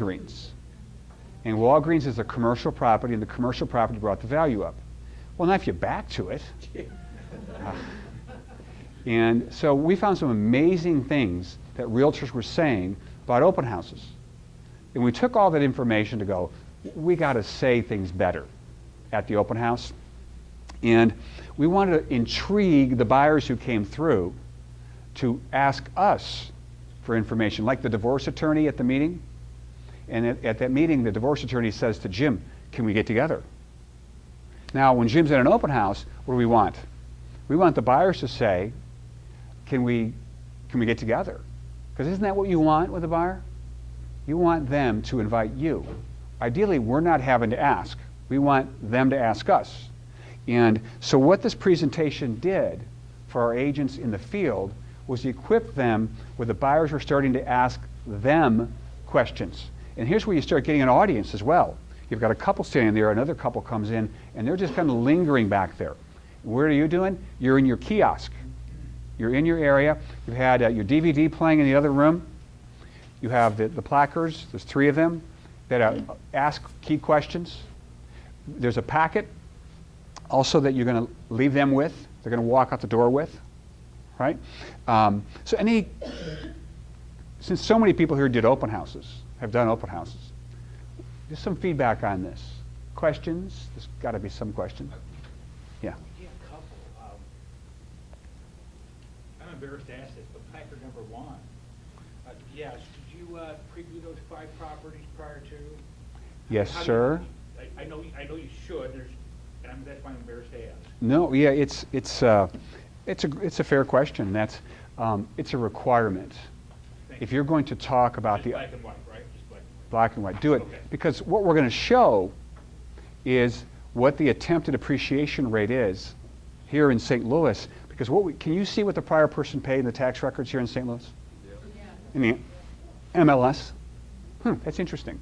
Walgreens. And Walgreens is a commercial property, and the commercial property brought the value up. Well, now if you back to it, and so we found some amazing things that realtors were saying about open houses. And we took all that information to go, we got to say things better at the open house. And we wanted to intrigue the buyers who came through to ask us for information, like the divorce attorney at the meeting. And at that meeting, the divorce attorney says to Jim, can we get together? Now, when Jim's at an open house, what do we want? We want the buyers to say, can we get together? Because isn't that what you want with a buyer? You want them to invite you. Ideally, we're not having to ask. We want them to ask us. And so what this presentation did for our agents in the field was equip them where the buyers were starting to ask them questions. And here's where you start getting an audience as well. You've got a couple standing there, another couple comes in, and they're just kind of lingering back there. What are you doing? You're in your kiosk. You're in your area. You've had your DVD playing in the other room. You have the placards, there's 3 of them, that ask key questions. There's a packet also that you're going to leave them with. They're going to walk out the door with, right? Since so many people here did open houses, have done open houses, just some feedback on this. Questions? There's got to be some questions. Yeah. Yeah, a couple. I'm embarrassed to ask this, but placard number 1. Yes, did you preview those 5 properties prior to? Yes, sir. I know you should. That's why I'm embarrassed to ask. No, yeah, it's a fair question. That's it's a requirement. If you're going to talk about just black and white, right? Just black and white, do it. Okay. Because what we're going to show is what the attempted appreciation rate is here in St. Louis. Because can you see what the prior person paid in the tax records here in St. Louis? Yeah. In the MLS? That's interesting.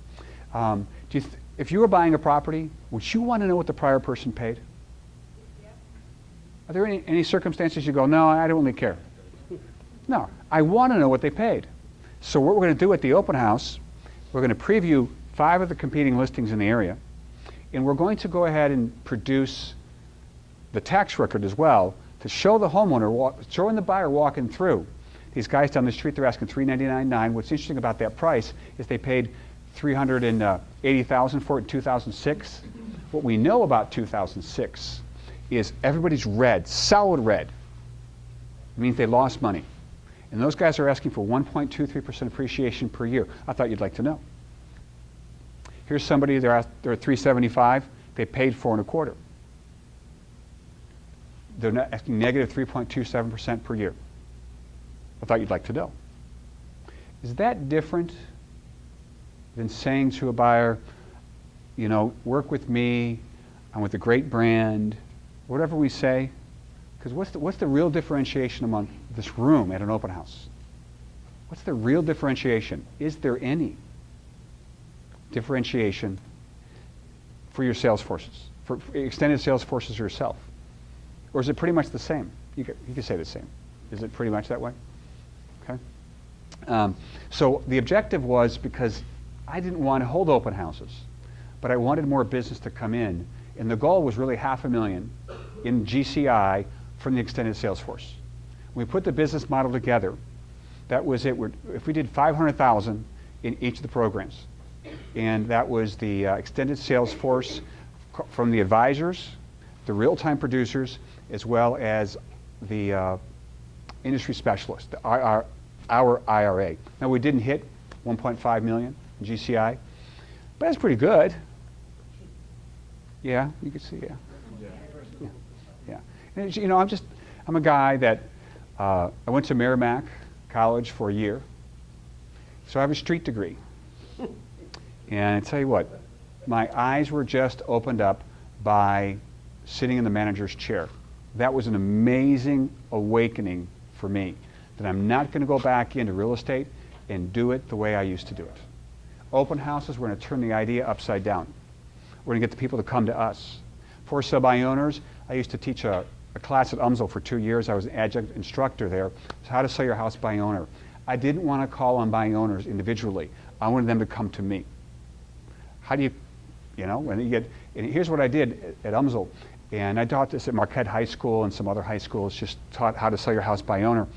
If you were buying a property, would you want to know what the prior person paid? Yeah. Are there any circumstances you go, no, I don't really care? No, I want to know what they paid. So what we're going to do at the open house, we're going to preview 5 of the competing listings in the area, and we're going to go ahead and produce the tax record as well to show the homeowner, showing the buyer walking through. These guys down the street, they're asking $399,900. What's interesting about that price is they paid $380,000 for it in 2006. What we know about 2006 is everybody's red, solid red. It means they lost money. And those guys are asking for 1.23% appreciation per year. I thought you'd like to know. Here's somebody, they're at $375,000, they paid $4.25. They're asking negative 3.27% per year. I thought you'd like to know. Is that different than saying to a buyer, you know, work with me, I'm with a great brand, whatever we say? Because what's the real differentiation among this room at an open house? What's the real differentiation? Is there any differentiation for your sales forces, for extended sales forces yourself? Or is it pretty much the same? You could say the same. Is it pretty much that way? Okay. So the objective was, because I didn't want to hold open houses, but I wanted more business to come in, and the goal was really $500,000 in GCI from the extended sales force. When we put the business model together, that was it. If we did $500,000 in each of the programs, and that was the extended sales force from the advisors, the real-time producers, as well as the industry specialists, our IRA. Now, we didn't hit 1.5 million in GCI, but that's pretty good. Yeah, you can see, yeah. Yeah. And you know, I'm a guy that, I went to Merrimack College for a year, so I have a street degree. And I tell you what, my eyes were just opened up by sitting in the manager's chair. That was an amazing awakening for me, that I'm not going to go back into real estate and do it the way I used to do it. Open houses, we're going to turn the idea upside down. We're going to get the people to come to us. For sub-buy owners, I used to teach a class at UMSL for 2 years. I was an adjunct instructor there. So how to sell your house by owner. I didn't want to call on buying owners individually. I wanted them to come to me. How do you, when you get, and here's what I did at UMSL, and I taught this at Marquette High School and some other high schools, just taught how to sell your house by owner.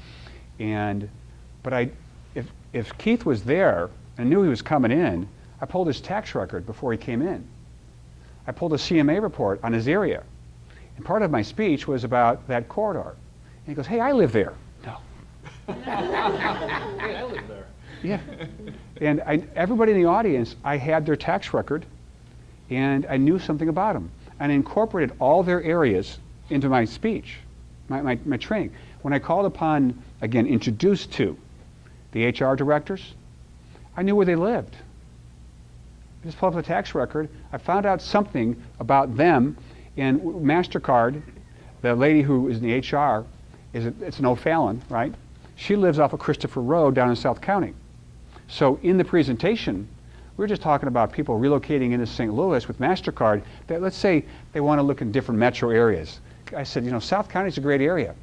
But if Keith was there and knew he was coming in, I pulled his tax record before he came in. I pulled a CMA report on his area. And part of my speech was about that corridor. And he goes, hey, I live there. No. Hey, I live there. Yeah. And everybody in the audience, I had their tax record, and I knew something about them. And I incorporated all their areas into my speech, my training. When I called upon, again, introduced to the HR directors, I knew where they lived. I just pulled up the tax record. I found out something about them, and MasterCard, the lady who is in the HR, it's an O'Fallon, right? She lives off of Christopher Road down in South County. So in the presentation, we were just talking about people relocating into St. Louis with MasterCard, that let's say they want to look in different metro areas. I said, South County's a great area.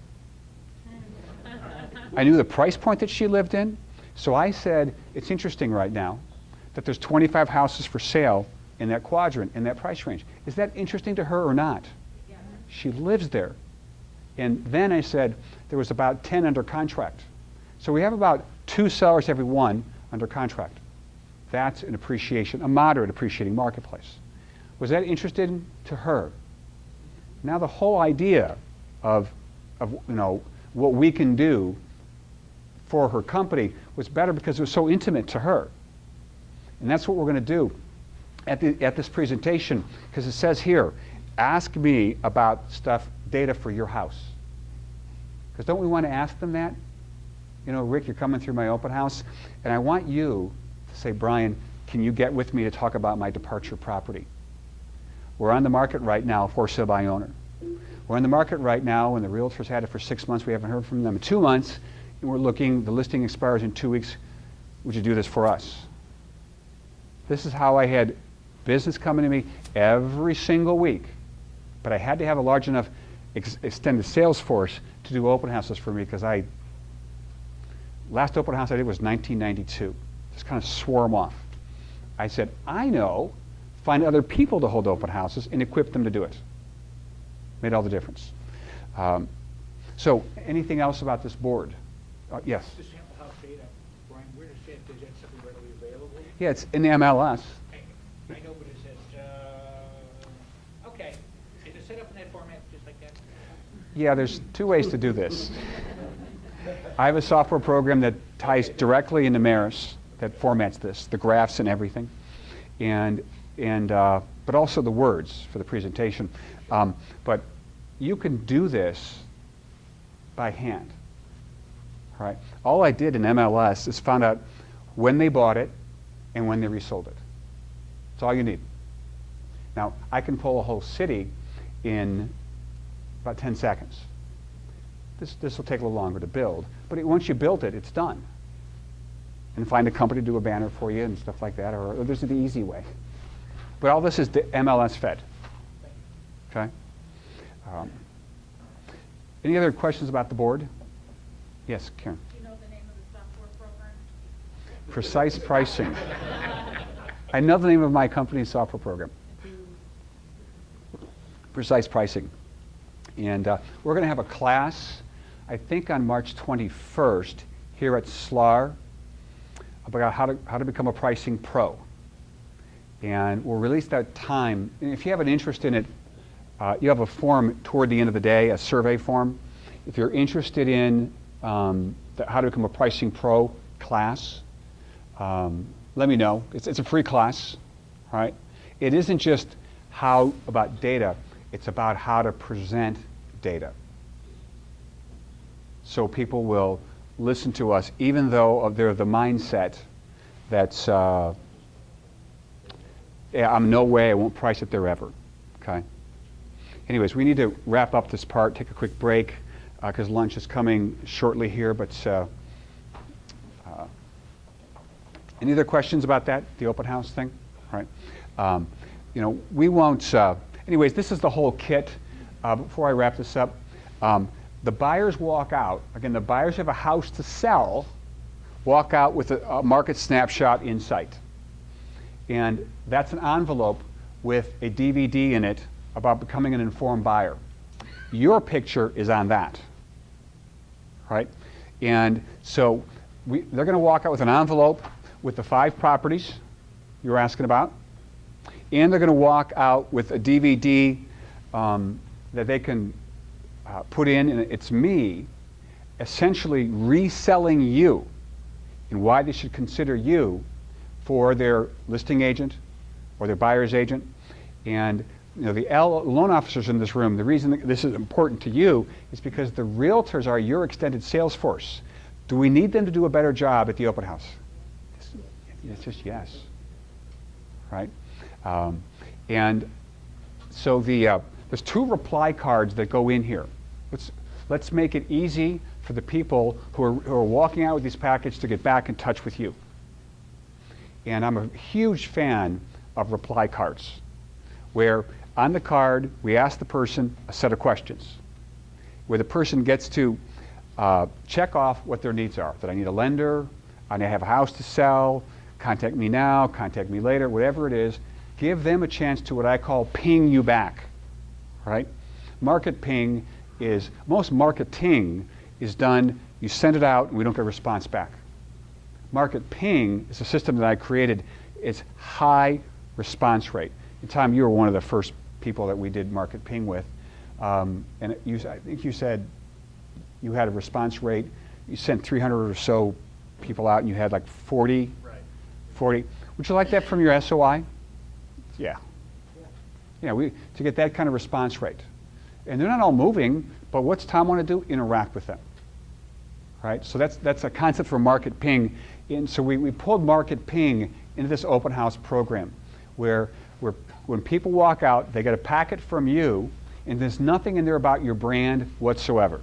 I knew the price point that she lived in, so I said, it's interesting right now that there's 25 houses for sale in that quadrant, in that price range. Is that interesting to her or not? Yeah. She lives there. And then I said, there was about 10 under contract. So we have about 2 sellers every 1 under contract. That's an appreciation, a moderate appreciating marketplace. Was that interesting to her? Now the whole idea of what we can do for her company was better because it was so intimate to her. And that's what we're going to do at this presentation, because it says here, ask me about data for your house. Because don't we want to ask them that? Rick, you're coming through my open house, and I want you to say, Brian, can you get with me to talk about my departure property? We're on the market right now for sale by owner. We're on the market right now, and the realtors had it for 6 months. We haven't heard from them in 2 months, and we're looking, the listing expires in 2 weeks. Would you do this for us? This is how I had business coming to me every single week. But I had to have a large enough extended sales force to do open houses for me, because last open house I did was 1992. Just kind of swore them off. I said, I know, find other people to hold open houses and equip them to do it. Made all the difference. So anything else about this board? Yes? The sample house data, Brian, where does that, is that something readily available? Yeah, it's in the MLS. I know, but is it, okay. Is it set up in that format, just like that? Yeah, there's 2 ways to do this. I have a software program that ties directly into Maris that formats this, the graphs and everything, but also the words for the presentation. But you can do this by hand. All right? All I did in MLS is found out when they bought it and when they resold it. That's all you need. Now, I can pull a whole city in about 10 seconds. This will take a little longer to build, but once you built it, it's done. And find a company to do a banner for you and stuff like that, or there's the easy way. But all this is the MLS fed. Okay? Any other questions about the board? Yes, Karen. Do you know the name of the software program? Precise Pricing. I know the name of my company's software program. Precise Pricing. And we're going to have a class, I think on March 21st, here at SLAR, about how to become a pricing pro. And we'll release that time. And if you have an interest in it, you have a form toward the end of the day, a survey form. If you're interested in how to become a pricing pro class, let me know. It's a free class, right? It isn't just about data, it's about how to present data. So people will listen to us, even though they're the mindset that's, yeah, I'm no way, I won't price it there ever, okay? Anyways, we need to wrap up this part, take a quick break, because lunch is coming shortly here, but any other questions about that, the open house thing? All right. We won't, anyways, this is the whole kit. Before I wrap this up, the buyers walk out. Again, the buyers have a house to sell, walk out with a market snapshot in sight. And that's an envelope with a DVD in it about becoming an informed buyer. Your picture is on that, right? And so they're going to walk out with an envelope with the 5 properties you were asking about, and they're going to walk out with a DVD that they can put in, and it's me essentially reselling you and why they should consider you for their listing agent or their buyer's agent. And you know, the loan officers in this room, the reason that this is important to you is because the realtors are your extended sales force. Do we need them to do a better job at the open house? It's just yes, right? And so there's 2 reply cards that go in here. Let's make it easy for the people who are walking out with these packages to get back in touch with you. And I'm a huge fan of reply cards, where on the card we ask the person a set of questions, where the person gets to check off what their needs are. That I need a lender, I have a house to sell, contact me now, contact me later, whatever it is. Give them a chance to what I call ping you back, right? Market ping is, most marketing is done, you send it out and we don't get a response back. Market ping is a system that I created. It's high response rate. Tom, you were one of the first people that we did market ping with. And I think you said you had a response rate, you sent 300 or so people out and you had like 40? Right. 40. Would you like that from your SOI? Yeah. Yeah, to get that kind of response rate. And they're not all moving, but what's Tom want to do? Interact with them. Right? So that's a concept for market ping. And so we pulled market ping into this open house program where when people walk out, they get a packet from you and there's nothing in there about your brand whatsoever.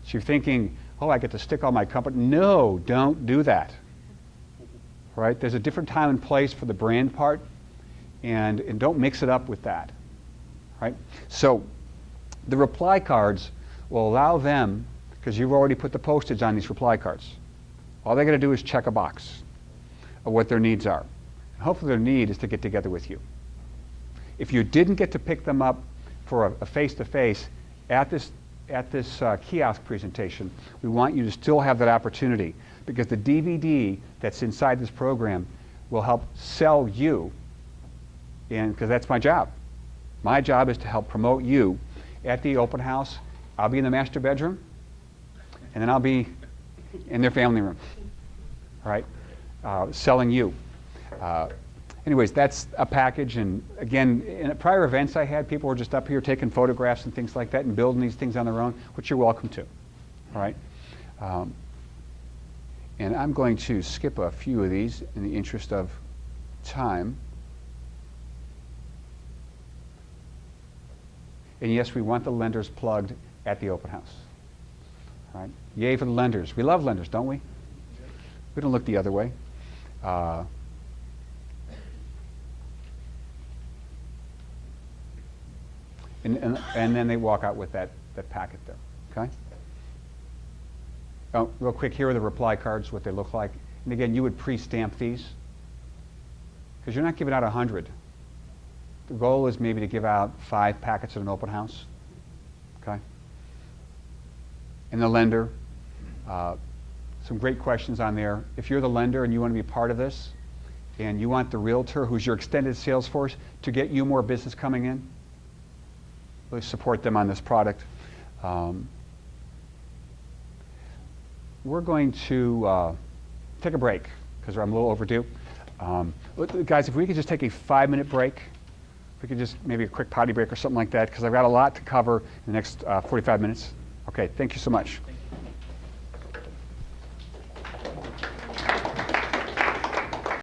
So you're thinking, oh, I get to stick all my company. No, don't do that. Right? There's a different time and place for the brand part, and don't mix it up with that. Right? So the reply cards will allow them, because you've already put the postage on these reply cards. All they got to do is check a box of what their needs are. And hopefully their need is to get together with you. If you didn't get to pick them up for a face-to-face at this kiosk presentation, we want you to still have that opportunity, because the DVD that's inside this program will help sell you, and because that's my job. My job is to help promote you at the open house. I'll be in the master bedroom, and then I'll be in their family room, all right, selling you. Anyways, that's a package, and again, in prior events I had, people were just up here taking photographs and things like that and building these things on their own, which you're welcome to, all right? And I'm going to skip a few of these in the interest of time. And yes, we want the lenders plugged at the open house. All right? Yay for the lenders. We love lenders, don't we? We don't look the other way. And then they walk out with that packet there, okay? Oh, real quick, here are the reply cards, what they look like. And again, you would pre-stamp these, because you're not giving out 100. The goal is maybe to give out 5 packets at an open house, okay? And the lender, some great questions on there. If you're the lender and you want to be part of this, and you want the realtor, who's your extended sales force, to get you more business coming in, really support them on this product. We're going to take a break, because I'm a little overdue. Guys, if we could just take a 5-minute break, if we could just maybe a quick potty break or something like that, because I've got a lot to cover in the next 45 minutes. Okay, thank you so much.